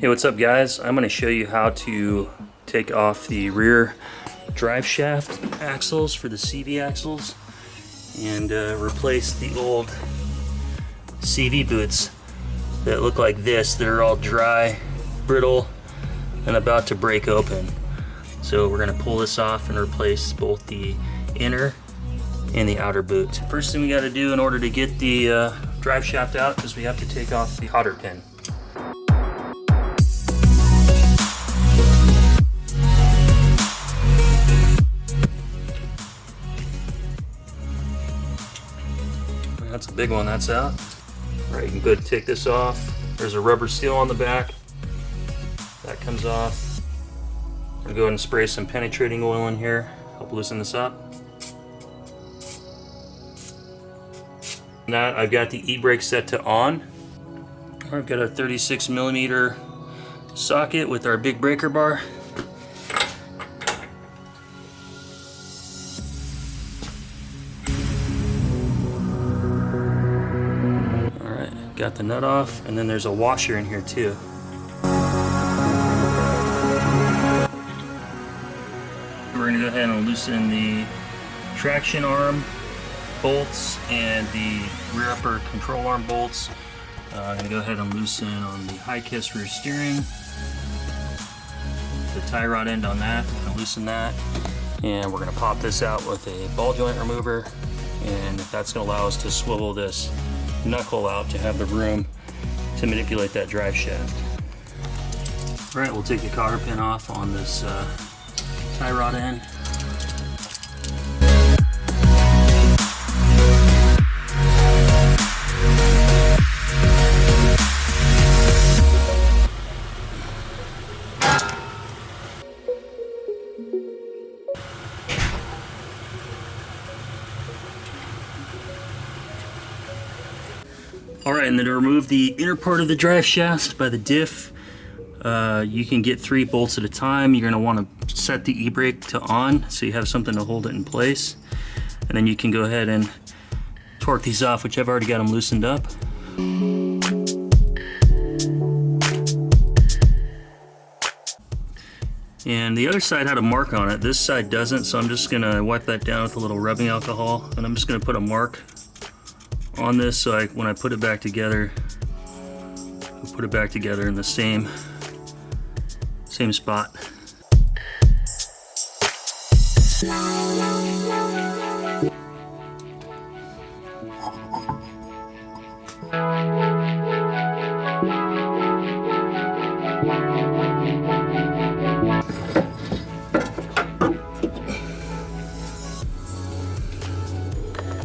Hey, what's up guys? I'm going to show you how to take off the rear drive shaft axles for the CV axles and replace the old CV boots that look like this. They're all dry, brittle, and about to break open. So we're going to pull this off and replace both the inner and the outer boot. First thing we got to do in order to get the drive shaft out is we have to take off the cotter pin. That's a big one, that's out. All right, you can go ahead and take this off. There's a rubber seal on the back. That comes off. I'm gonna go ahead and spray some penetrating oil in here, help loosen this up. Now I've got the e-brake set to on. I've got a 36mm socket with our big breaker bar. Got the nut off, and then there's a washer in here too. We're going to go ahead and loosen the traction arm bolts and the rear upper control arm bolts. I'm going to go ahead and loosen on the high kiss rear steering, the tie rod end on that. I'm going to loosen that, and we're going to pop this out with a ball joint remover, and that's going to allow us to swivel this knuckle out to have the room to manipulate that drive shaft. All right, we'll take the cotter pin off on this tie rod end. Alright, and then to remove the inner part of the drive shaft by the diff, you can get 3 bolts at a time. You're going to want to set the e-brake to on so you have something to hold it in place. And then you can go ahead and torque these off, which I've already got them loosened up. And the other side had a mark on it. This side doesn't, so I'm just going to wipe that down with a little rubbing alcohol. And I'm just going to put a mark on this, so when I put it back together, I'll put it back together in the same spot.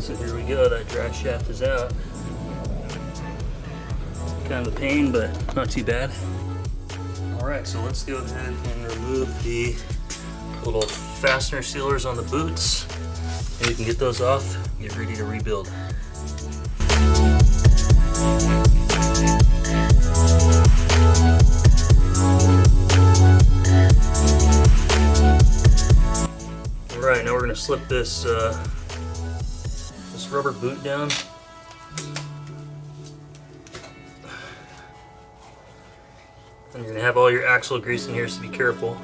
So here we go, that drive shaft is out. Kind of a pain, but not too bad. Alright, so let's go ahead and remove the little fastener sealers on the boots. And we can get those off, get ready to rebuild. Alright, now we're going to slip this rubber boot down. And you're going to have all your axle grease in here, so be careful.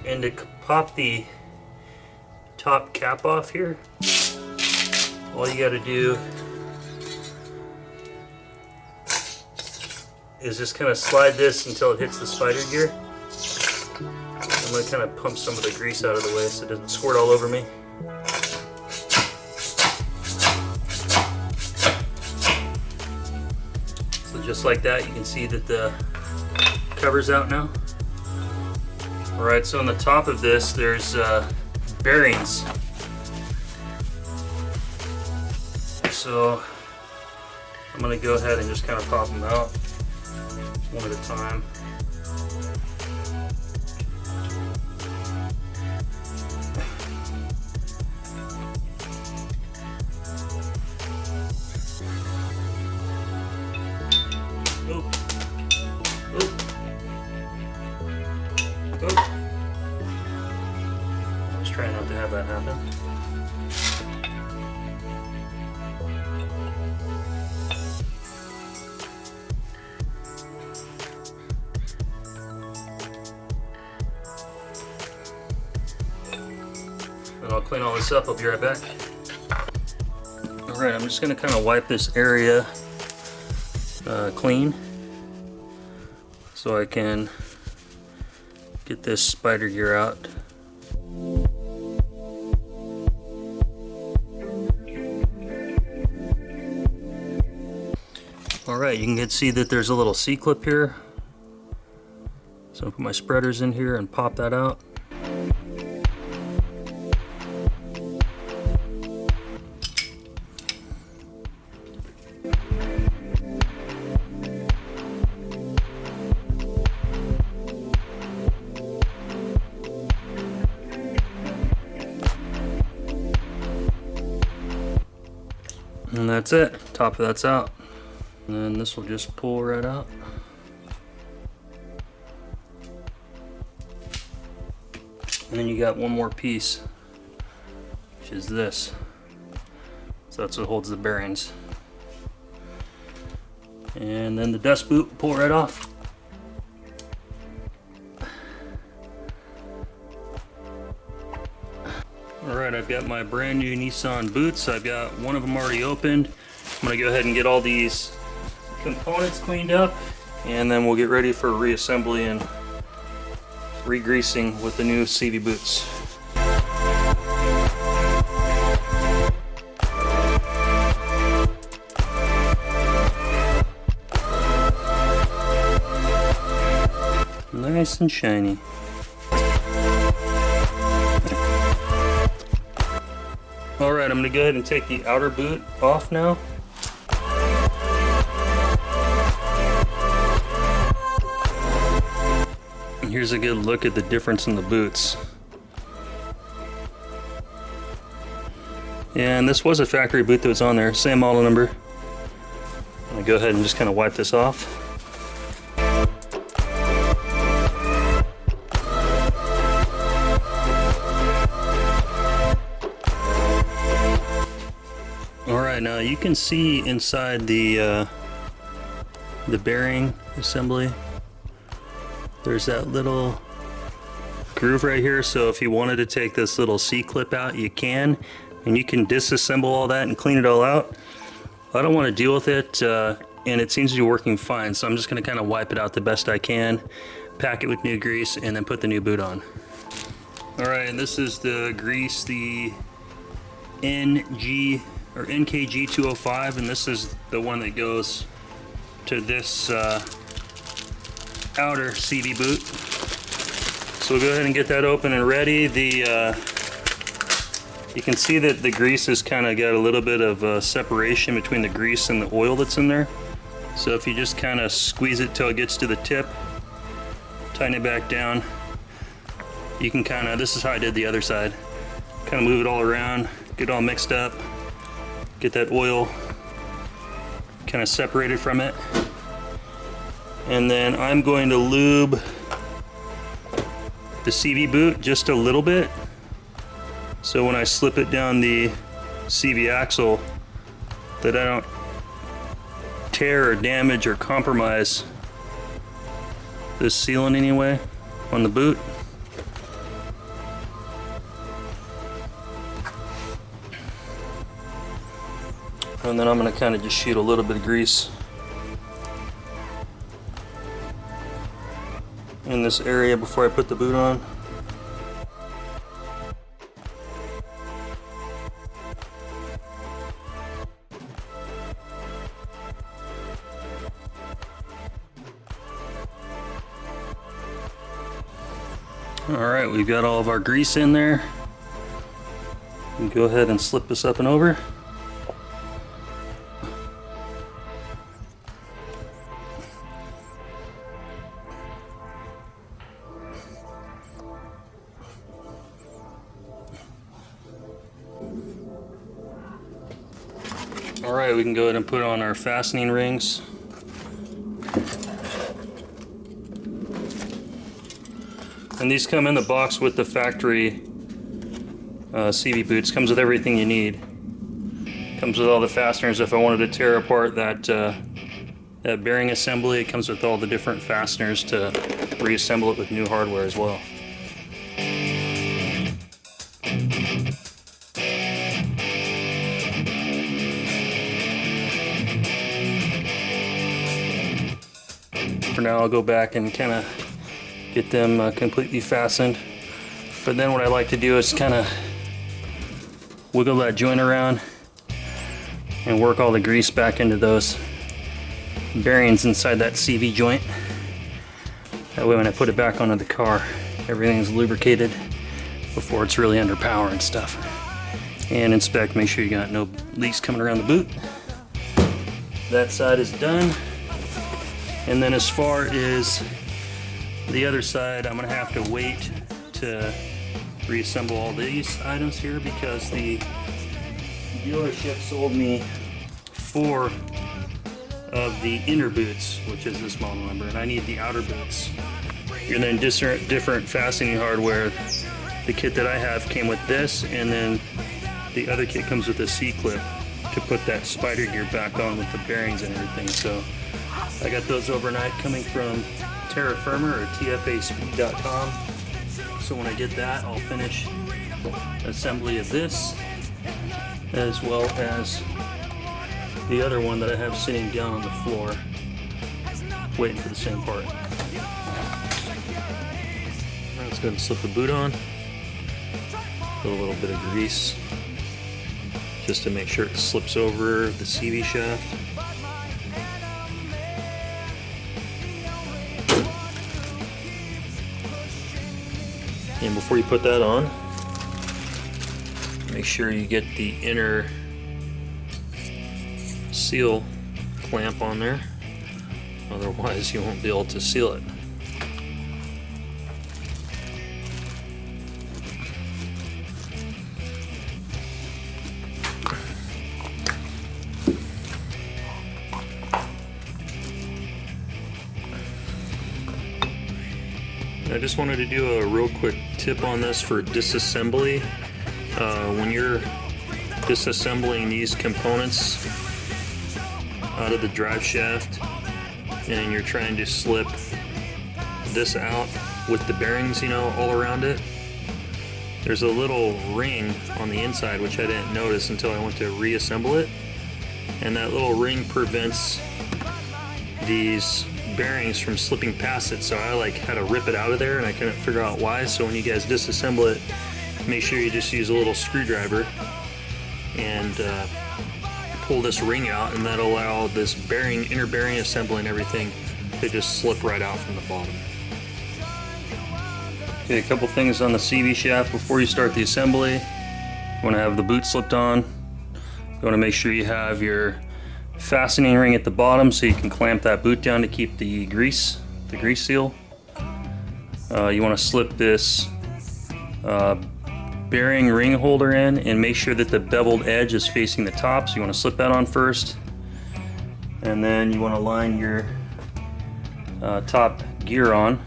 And to pop the top cap off here, all you got to do is just kind of slide this until it hits the spider gear. I'm going to kind of pump some of the grease out of the way so it doesn't squirt all over me. Just like that, you can see that the cover's out now. Alright, so on the top of this, there's bearings. So I'm going to go ahead and just kind of pop them out one at a time. Let's try not to have that happen. I'll clean all this up. I'll be right back. Alright, I'm just going to kind of wipe this area clean so I can get this spider gear out. Alright, you can see that there's a little C-clip here. So I'll put my spreaders in here and pop that out. And that's it. Top of that's out. And then this will just pull right out. And then you got one more piece, which is this. So that's what holds the bearings. And then the dust boot will pull right off. Alright, I've got my brand new Nissan boots. I've got one of them already opened. I'm going to go ahead and get all these components cleaned up, and then we'll get ready for reassembly and re-greasing with the new CV boots. Nice and shiny. Alright, I'm going to go ahead and take the outer boot off now. And here's a good look at the difference in the boots. And this was a factory boot that was on there, same model number. I'm going to go ahead and just kind of wipe this off. Alright, now you can see inside the bearing assembly, there's that little groove right here. So if you wanted to take this little C-clip out, you can, and you can disassemble all that and clean it all out. I don't want to deal with it, and it seems to be working fine, so I'm just going to kind of wipe it out the best I can, pack it with new grease, and then put the new boot on. Alright, and this is the grease, the NKG 205, and this is the one that goes to this outer CV boot. So we'll go ahead and get that open and ready. You can see that the grease has kind of got a little bit of separation between the grease and the oil that's in there. So if you just kind of squeeze it till it gets to the tip, tighten it back down, you can kind of, this is how I did the other side, kind of move it all around, get it all mixed up, get that oil kind of separated from it. And then I'm going to lube the CV boot just a little bit, so when I slip it down the CV axle, that I don't tear or damage or compromise this seal in any way on the boot. And then I'm going to kind of just shoot a little bit of grease in this area before I put the boot on. Alright, we've got all of our grease in there. We can go ahead and slip this up and over. Alright, we can go ahead and put on our fastening rings. And these come in the box with the factory CV boots. Comes with everything you need. Comes with all the fasteners. If I wanted to tear apart that bearing assembly, it comes with all the different fasteners to reassemble it with new hardware as well. now. I'll go back and kind of get them completely fastened. But then what I like to do is kind of wiggle that joint around and work all the grease back into those bearings inside that CV joint. That way when I put it back onto the car, everything's lubricated before it's really under power and stuff. And inspect, make sure you got no leaks coming around the boot. That side is done. And then as far as the other side, I'm gonna have to wait to reassemble all these items here because the dealership sold me 4 of the inner boots, which is this model number, and I need the outer boots. And then different fastening hardware. The kit that I have came with this, and then the other kit comes with a C-clip to put that spider gear back on with the bearings and everything. So I got those overnight coming from Terra Firma or tfaspeed.com. So when I get that, I'll finish assembly of this as well as the other one that I have sitting down on the floor waiting for the same part. Let's go ahead and slip the boot on. Put a little bit of grease just to make sure it slips over the CV shaft. And before you put that on, make sure you get the inner seal clamp on there, otherwise you won't be able to seal it. I just wanted to do a real quick tip on this for disassembly. When you're disassembling these components out of the drive shaft and you're trying to slip this out with the bearings, you know, all around it, there's a little ring on the inside which I didn't notice until I went to reassemble it, and that little ring prevents these bearings from slipping past it, so I had to rip it out of there and I couldn't figure out why. So when you guys disassemble it, make sure you just use a little screwdriver and pull this ring out, and that'll allow this inner bearing assembly and everything to just slip right out from the bottom. Okay, a couple things on the CV shaft before you start the assembly. You want to have the boot slipped on. You want to make sure you have your fastening ring at the bottom so you can clamp that boot down to keep the grease seal. You want to slip this bearing ring holder in and make sure that the beveled edge is facing the top, so you want to slip that on first, and then you want to line your top gear on.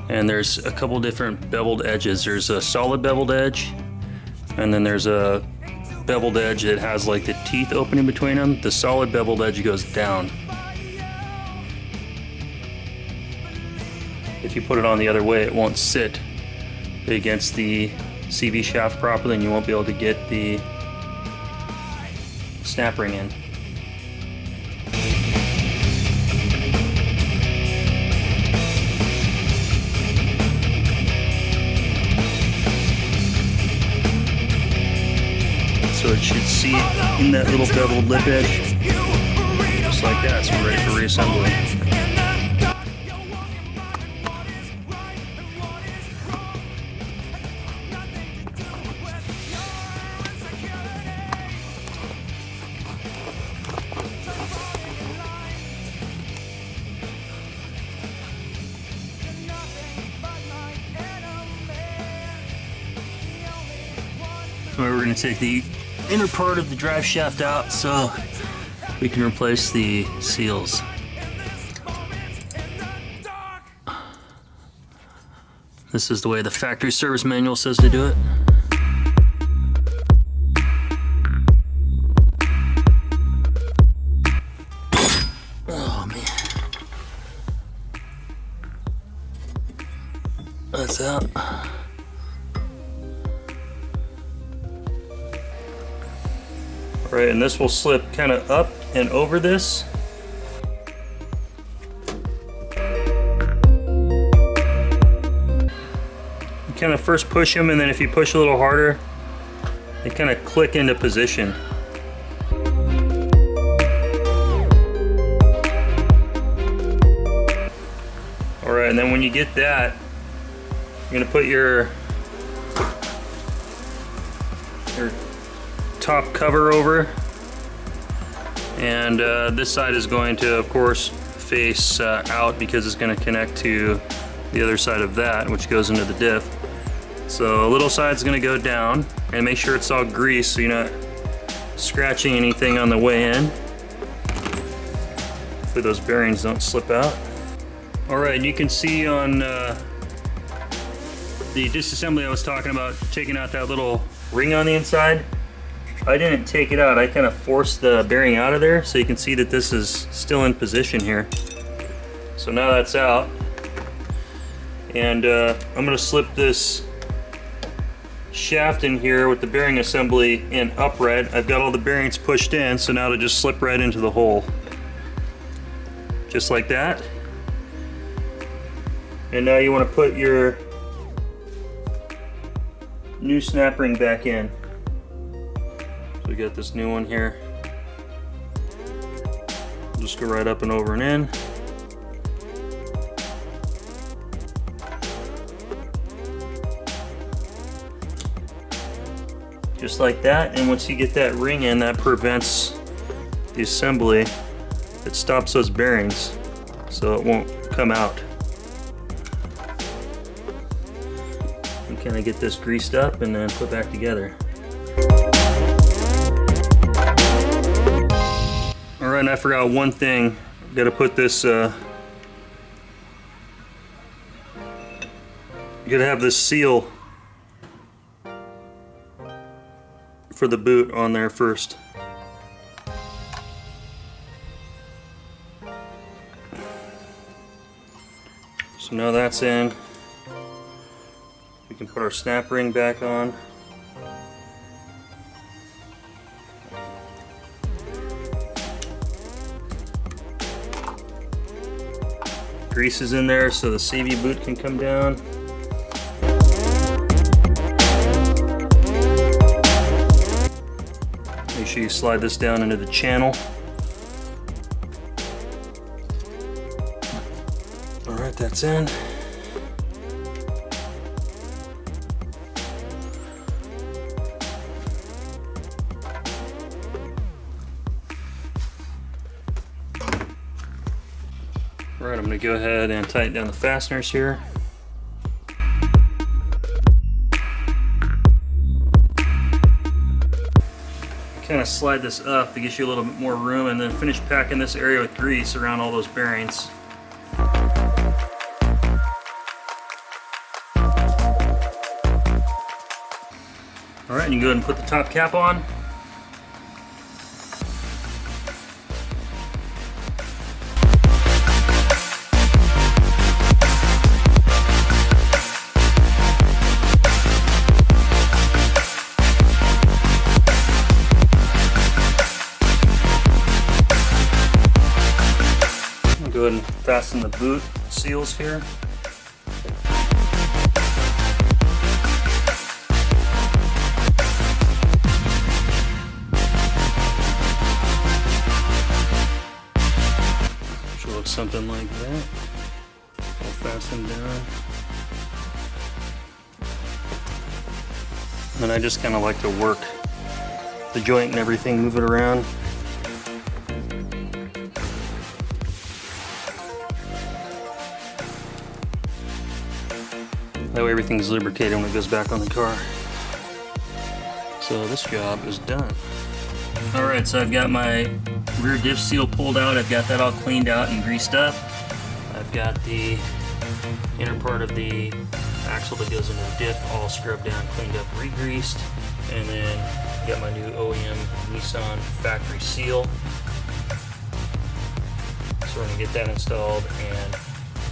And there's a couple different beveled edges. There's a solid beveled edge, and then there's a beveled edge that has like the teeth opening between them. The solid beveled edge goes down. If you put it on the other way, it won't sit against the CV shaft properly, and you won't be able to get the snap ring in. So it should seat in that little beveled lip edge, just like that, so we're ready for reassembly. We're going to take the inner part of the drive shaft out so we can replace the seals. This is the way the factory service manual says to do it. Oh man. That's out. Right, and this will slip kind of up and over this. kind of first push them, and then if you push a little harder, they kind of click into position. All right, and then when you get that, you're gonna put your top cover over, and this side is going to, of course, face out because it's going to connect to the other side of that, which goes into the diff. So a little side's going to go down, and make sure it's all greased so you're not scratching anything on the way in. Hopefully those bearings don't slip out. All right, you can see on the disassembly I was talking about, taking out that little ring on the inside. I didn't take it out, I kind of forced the bearing out of there, so you can see that this is still in position here. So now that's out, and I'm going to slip this shaft in here with the bearing assembly in upright. I've got all the bearings pushed in, so now it'll just slip right into the hole. Just like that. And now you want to put your new snap ring back in. So we got this new one here. Just go right up and over and in. Just like that, and once you get that ring in, that prevents the assembly. It stops those bearings, so it won't come out. You kind of get this greased up and then put back together. Alright, and I forgot one thing. Got to put this, you gotta have this seal for the boot on there first. So now that's in. We can put our snap ring back on. Grease is in there so the CV boot can come down. Make sure you slide this down into the channel. Alright, that's in. Alright, I'm going to go ahead and tighten down the fasteners here. Kind of slide this up to get you a little bit more room, and then finish packing this area with grease around all those bearings. Alright, you can go ahead and put the top cap on. Go ahead and fasten the boot seals here. Should look something like that. All fastened down. And I just kind of like to work the joint and everything, move it around. That way everything's lubricated when it goes back on the car. So this job is done. Alright, so I've got my rear diff seal pulled out. I've got that all cleaned out and greased up. I've got the inner part of the axle that goes into the diff all scrubbed down, cleaned up, re-greased. And then got my new OEM Nissan factory seal. So we're going to get that installed, and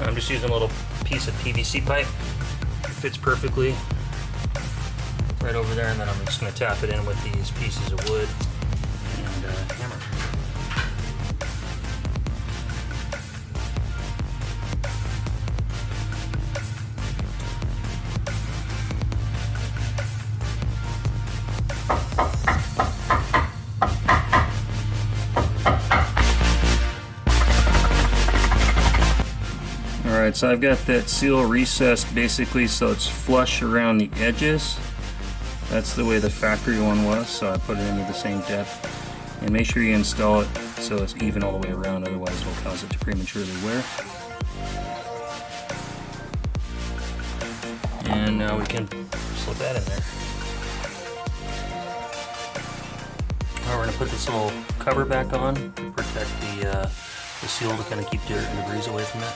I'm just using a little piece of PVC pipe. Fits perfectly right over there, and then I'm just going to tap it in with these pieces of wood and hammer. so I've got that seal recessed basically so it's flush around the edges. That's the way the factory one was, so I put it into the same depth. And make sure you install it so it's even all the way around, otherwise it will cause it to prematurely wear. And now we can slip that in there. Now we're going to put this little cover back on to protect the seal to kind of keep dirt and debris away from it.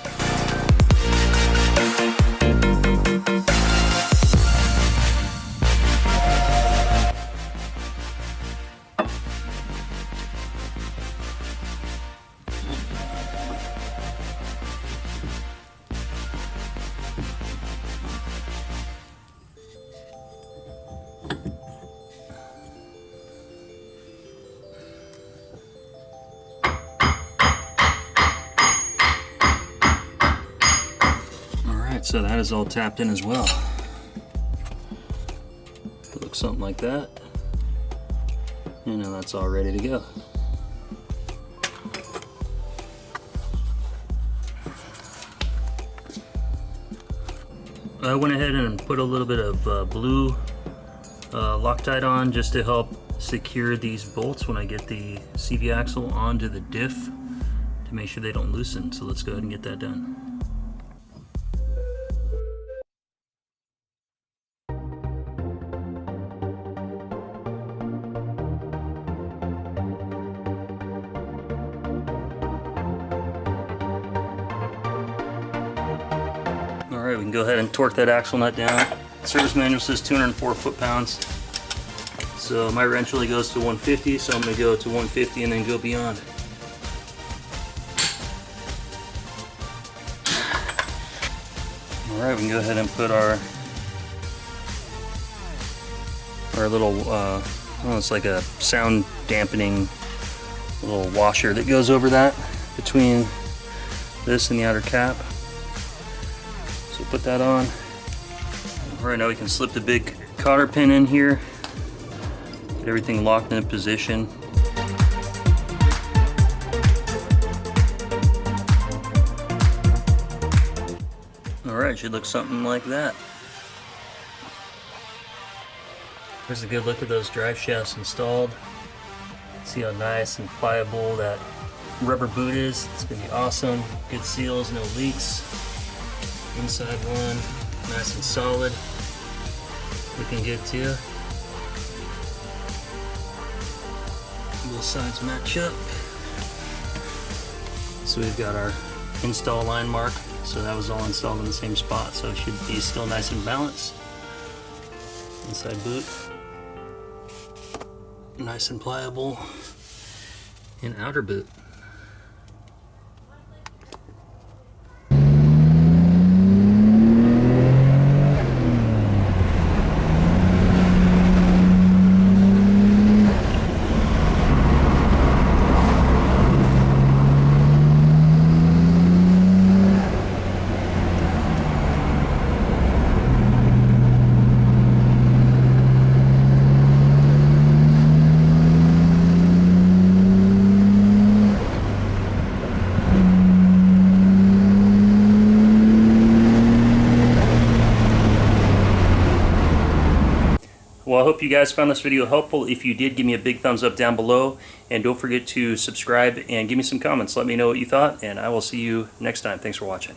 So that is all tapped in as well. It looks something like that. And now that's all ready to go. I went ahead and put a little bit of blue Loctite on just to help secure these bolts when I get the CV axle onto the diff to make sure they don't loosen. So let's go ahead and get that done. Alright, we can go ahead and torque that axle nut down. The service manual says 204 foot-pounds. So my wrench only goes to 150, so I'm going to go to 150 and then go beyond. Alright, we can go ahead and put our little, well, it's like a sound dampening little washer that goes over that between this and the outer cap. So put that on. Alright, now we can slip the big cotter pin in here. Get everything locked in position. Alright, should look something like that. Here's a good look at those drive shafts installed. See how nice and pliable that rubber boot is. It's going to be awesome. Good seals, no leaks. Inside one, nice and solid. Looking good too. Both sides match up. So we've got our install line mark. So that was all installed in the same spot. So it should be still nice and balanced. Inside boot. Nice and pliable. And outer boot. Well, I hope you guys found this video helpful. If you did, give me a big thumbs up down below. And don't forget to subscribe and give me some comments. Let me know what you thought, and I will see you next time. Thanks for watching.